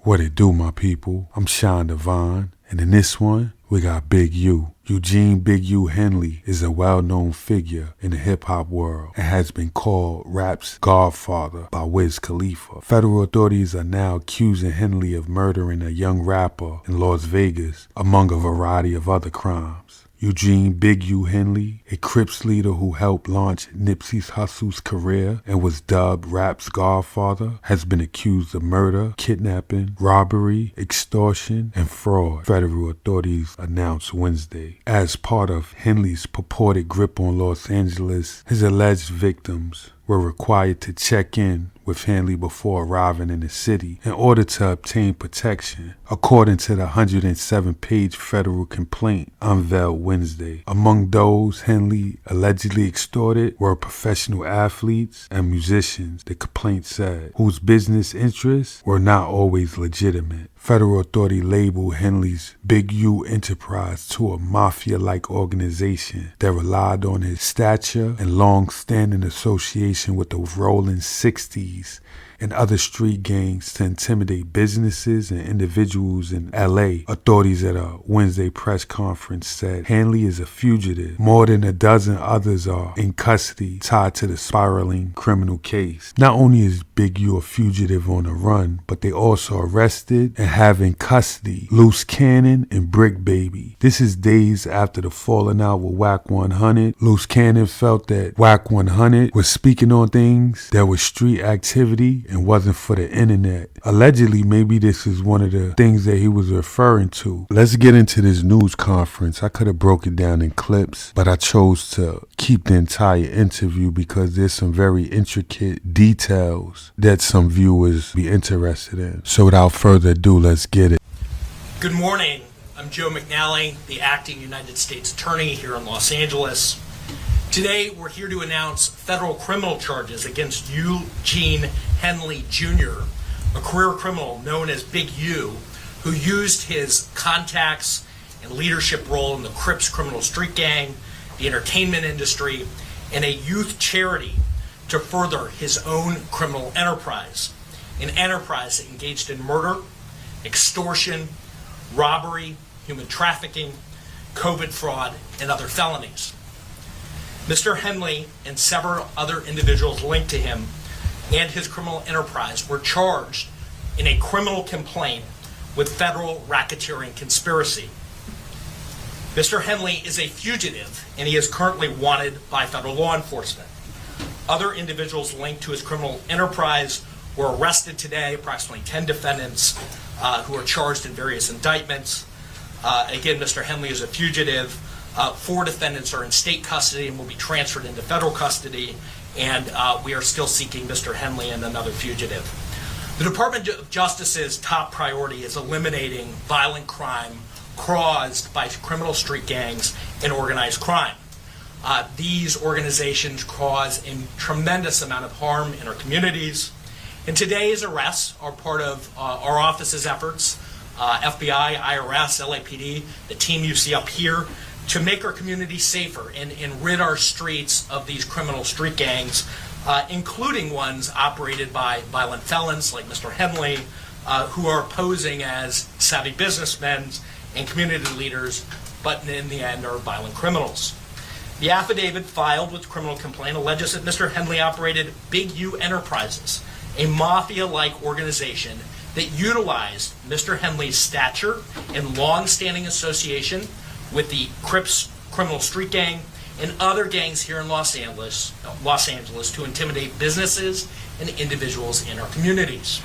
What it do, my people? I'm Sean Devon, and in this one, we got Big U. Eugene Big U Henley is a well-known figure in the hip-hop world and has been called rap's godfather by Wiz Khalifa. Federal authorities are now accusing Henley of murdering a young rapper in Las Vegas, among a variety of other crimes. Eugene Big U Henley, a Crips leader who helped launch Nipsey Hussle's career and was dubbed rap's godfather, has been accused of murder, kidnapping, robbery, extortion, and fraud, federal authorities announced Wednesday. As part of Henley's purported grip on Los Angeles, his alleged victims were required to check in with Henley before arriving in the city in order to obtain protection, according to the 107-page federal complaint unveiled Wednesday. Among those Henley allegedly extorted were professional athletes and musicians, the complaint said, whose business interests were not always legitimate. Federal authority labeled Henley's Big U enterprise to a mafia-like organization that relied on his stature and long-standing association with the Rollin 60's and other street gangs to intimidate businesses and individuals in L.A. Authorities at a Wednesday press conference said Henley is a fugitive. More than a dozen others are in custody tied to the spiraling criminal case. Not only is Big U a fugitive on the run, but they also arrested and have in custody Luce and Bricc Baby. This is days after the falling out with Wack 100. Luce felt that Wack 100 was speaking on things that were street activity and wasn't for the internet. Allegedly, maybe this is one of the things that he was referring to. Let's get into this news conference. I could have broke it down in clips, but I chose to keep the entire interview because there's some very intricate details that some viewers be interested in. So without further ado, let's get it. Good morning. I'm Joe McNally, the acting United States Attorney here in Los Angeles. Today, we're here to announce federal criminal charges against Eugene Henley Jr., a career criminal known as Big U, who used his contacts and leadership role in the Crips criminal street gang, the entertainment industry, and a youth charity to further his own criminal enterprise, an enterprise that engaged in murder, extortion, robbery, human trafficking, COVID fraud, and other felonies. Mr. Henley and several other individuals linked to him and his criminal enterprise were charged in a criminal complaint with federal racketeering conspiracy. Mr. Henley is a fugitive and he is currently wanted by federal law enforcement. Other individuals linked to his criminal enterprise were arrested today, approximately 10 defendants who are charged in various indictments. Again, Mr. Henley is a fugitive. 4 defendants are in state custody and will be transferred into federal custody, and we are still seeking Mr. Henley and another fugitive. The Department of Justice's top priority is eliminating violent crime caused by criminal street gangs and organized crime. These organizations cause a tremendous amount of harm in our communities, and today's arrests are part of our office's efforts, FBI, IRS, LAPD, the team you see up here, to make our community safer and rid our streets of these criminal street gangs, including ones operated by violent felons like Mr. Henley, who are posing as savvy businessmen and community leaders, but in the end are violent criminals. The affidavit filed with the criminal complaint alleges that Mr. Henley operated Big U Enterprises, a mafia-like organization that utilized Mr. Henley's stature and long-standing association with the Crips criminal street gang and other gangs here in Los Angeles to intimidate businesses and individuals in our communities.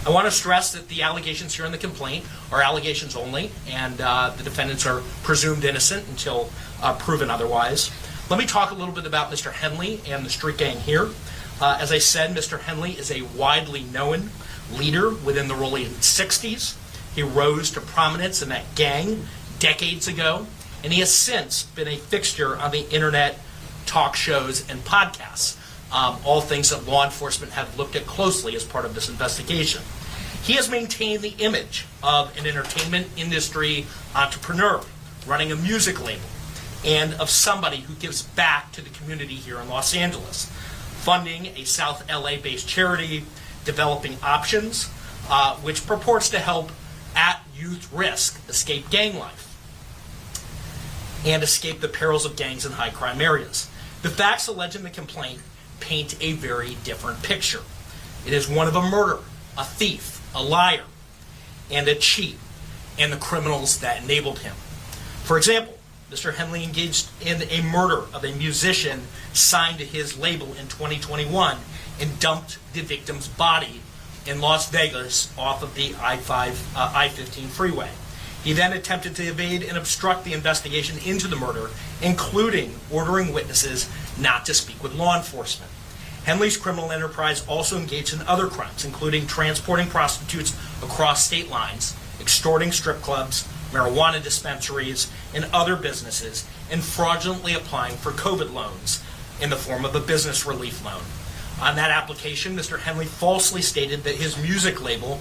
I want to stress that the allegations here in the complaint are allegations only, and the defendants are presumed innocent until proven otherwise. Let me talk a little bit about Mr. Henley and the street gang here. As I said, Mr. Henley is a widely known leader within the Rollin 60's. He rose to prominence in that gang decades ago, and he has since been a fixture on the internet, talk shows, and podcasts, all things that law enforcement have looked at closely as part of this investigation. He has maintained the image of an entertainment industry entrepreneur running a music label and of somebody who gives back to the community here in Los Angeles, funding a South LA-based charity, developing options which purports to help at-youth risk escape gang life and escape the perils of gangs in high-crime areas. The facts alleged in the complaint paint a very different picture. It is one of a murderer, a thief, a liar, and a cheat, and the criminals that enabled him. For example, Mr. Henley engaged in a murder of a musician signed to his label in 2021 and dumped the victim's body in Las Vegas off of the I-15 freeway. He then attempted to evade and obstruct the investigation into the murder, including ordering witnesses not to speak with law enforcement. Henley's criminal enterprise also engaged in other crimes, including transporting prostitutes across state lines, extorting strip clubs, marijuana dispensaries, and other businesses, and fraudulently applying for COVID loans in the form of a business relief loan. On that application, Mr. Henley falsely stated that his music label,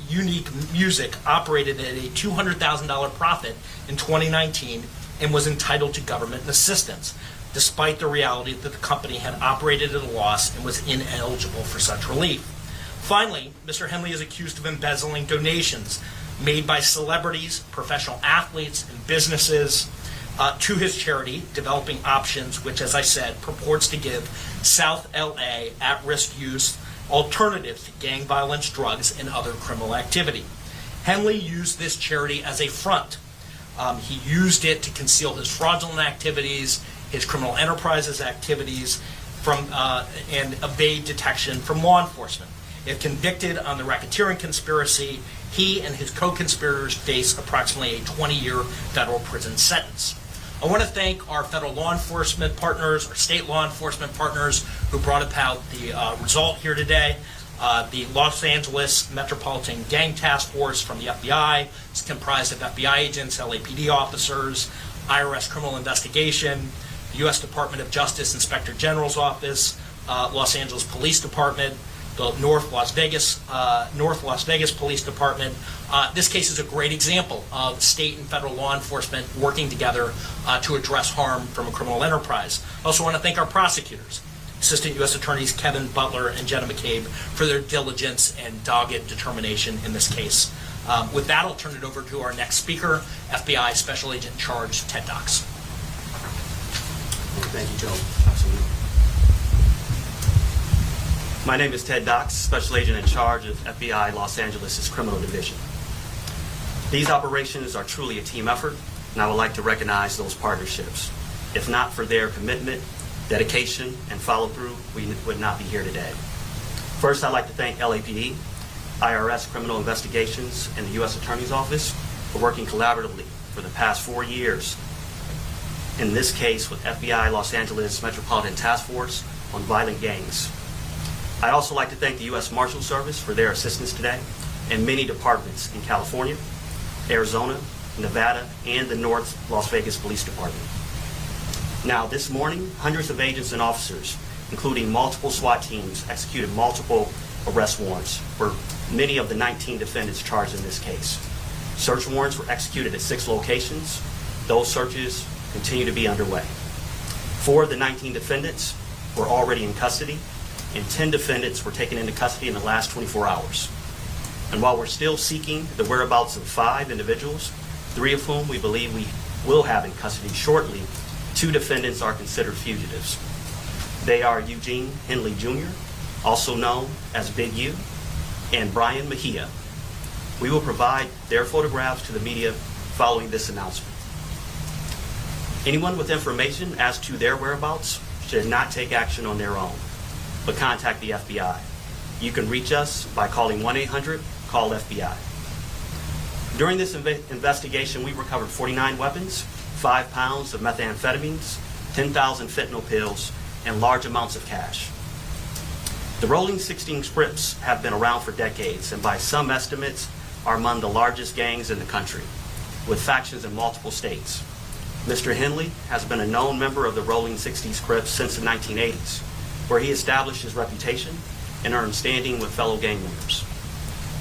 Unique Music, operated at a $200,000 profit in 2019 and was entitled to government assistance, despite the reality that the company had operated at a loss and was ineligible for such relief. Finally, Mr. Henley is accused of embezzling donations made by celebrities, professional athletes, and businesses to his charity, Developing Options, which, as I said, purports to give South LA at-risk youth alternatives to gang violence, drugs, and other criminal activity. Henley used this charity as a front. He used it to conceal his fraudulent activities, his criminal enterprises activities, and evade detection from law enforcement. If convicted on the racketeering conspiracy, he and his co-conspirators face approximately a 20-year federal prison sentence. I want to thank our federal law enforcement partners, our state law enforcement partners who brought about the result here today. The Los Angeles Metropolitan Gang Task Force from the FBI. It's comprised of FBI agents, LAPD officers, IRS Criminal Investigation, the U.S. Department of Justice Inspector General's Office, Los Angeles Police Department, the North Las Vegas Police Department. This case is a great example of state and federal law enforcement working together to address harm from a criminal enterprise. I also want to thank our prosecutors, Assistant U.S. Attorneys Kevin Butler and Jenna McCabe, for their diligence and dogged determination in this case. With that, I'll turn it over to our next speaker, FBI Special Agent in Charge, Ted Dox. Thank you, Joe. Absolutely. My name is Ted Dox, Special Agent in Charge of FBI Los Angeles' Criminal Division. These operations are truly a team effort, and I would like to recognize those partnerships. If not for their commitment, dedication, and follow-through, we would not be here today. First, I'd like to thank LAPD, IRS Criminal Investigations, and the U.S. Attorney's Office for working collaboratively for the past 4 years, in this case with FBI Los Angeles Metropolitan Task Force on violent gangs. I'd also like to thank the U.S. Marshal Service for their assistance today, and many departments in California, Arizona, Nevada, and the North Las Vegas Police Department. Now, this morning, hundreds of agents and officers, including multiple SWAT teams, executed multiple arrest warrants for many of the 19 defendants charged in this case. Search warrants were executed at 6 locations. Those searches continue to be underway. 4 of the 19 defendants were already in custody, and 10 defendants were taken into custody in the last 24 hours. And while we're still seeking the whereabouts of 5 individuals, 3 of whom we believe we will have in custody shortly, 2 defendants are considered fugitives. They are Eugene Henley Jr., also known as Big U, and Brian Mejia. We will provide their photographs to the media following this announcement. Anyone with information as to their whereabouts should not take action on their own, but contact the FBI. You can reach us by calling 1-800-CALL-FBI. During this investigation, we recovered 49 weapons, 5 pounds of methamphetamines, 10,000 fentanyl pills, and large amounts of cash. The Rollin 60's Crips have been around for decades, and by some estimates are among the largest gangs in the country, with factions in multiple states. Mr. Henley has been a known member of the Rollin 60's Crips since the 1980s, where he established his reputation and earned standing with fellow gang members.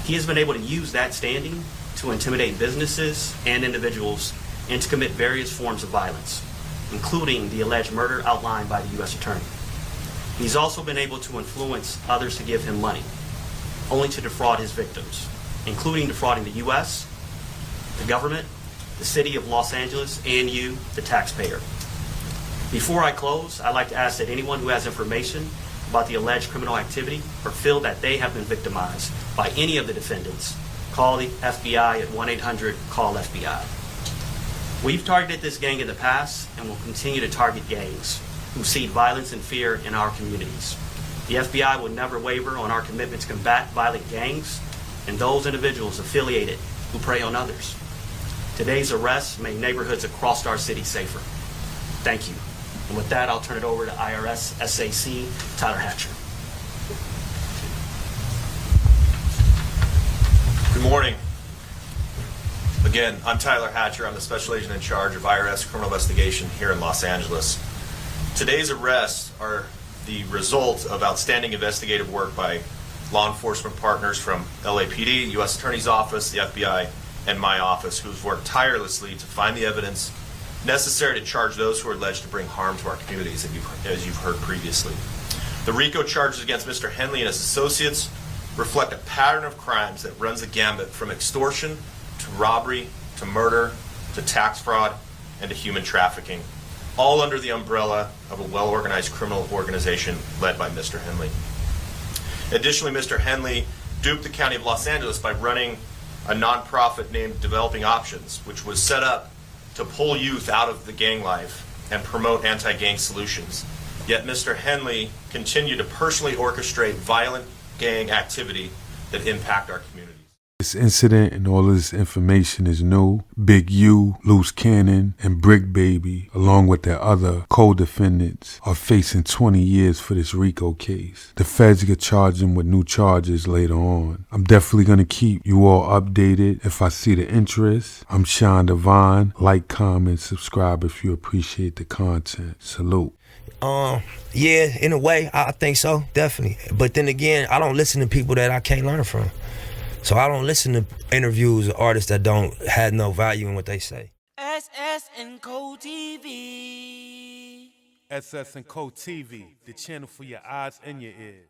He has been able to use that standing to intimidate businesses and individuals and to commit various forms of violence, including the alleged murder outlined by the U.S. Attorney. He's also been able to influence others to give him money. only to defraud his victims, including defrauding the U.S., the government, the city of Los Angeles, and you, the taxpayer. Before I close, I'd like to ask that anyone who has information about the alleged criminal activity or feel that they have been victimized by any of the defendants, call the FBI at 1-800-CALL-FBI. We've targeted this gang in the past and will continue to target gangs who seed violence and fear in our communities. The FBI will never waver on our commitment to combat violent gangs and those individuals affiliated who prey on others. Today's arrests make neighborhoods across our city safer. Thank you. And with that, I'll turn it over to IRS SAC Tyler Hatcher. Good morning. Again, I'm Tyler Hatcher. I'm the Special Agent in charge of IRS Criminal Investigation here in Los Angeles. Today's arrests are the result of outstanding investigative work by law enforcement partners from LAPD, U.S. Attorney's Office, the FBI, and my office, who've worked tirelessly to find the evidence necessary to charge those who are alleged to bring harm to our communities, as you've heard previously. The RICO charges against Mr. Henley and his associates reflect a pattern of crimes that runs a gambit from extortion to robbery to murder to tax fraud and to human trafficking, all under the umbrella of a well-organized criminal organization led by Mr. Henley. Additionally, Mr. Henley duped the County of Los Angeles by running a nonprofit named Developing Options, which was set up to pull youth out of the gang life and promote anti-gang solutions. Yet Mr. Henley continued to personally orchestrate violent gang activity that impact our communities. This incident and all of this information is new. Big U, Luce and Bricc Baby, along with their other co-defendants, are facing 20 years for this RICO case. The feds could charge them with new charges later on. I'm definitely going to keep you all updated if I see the interest. I'm Sean Devine. Like, comment, subscribe if you appreciate the content. Salute. Yeah, in a way, I think so, definitely. But then again, I don't listen to people that I can't learn from. So I don't listen to interviews of artists that don't have no value in what they say. SS and Co TV. SS and Co TV, the channel for your eyes and your ears.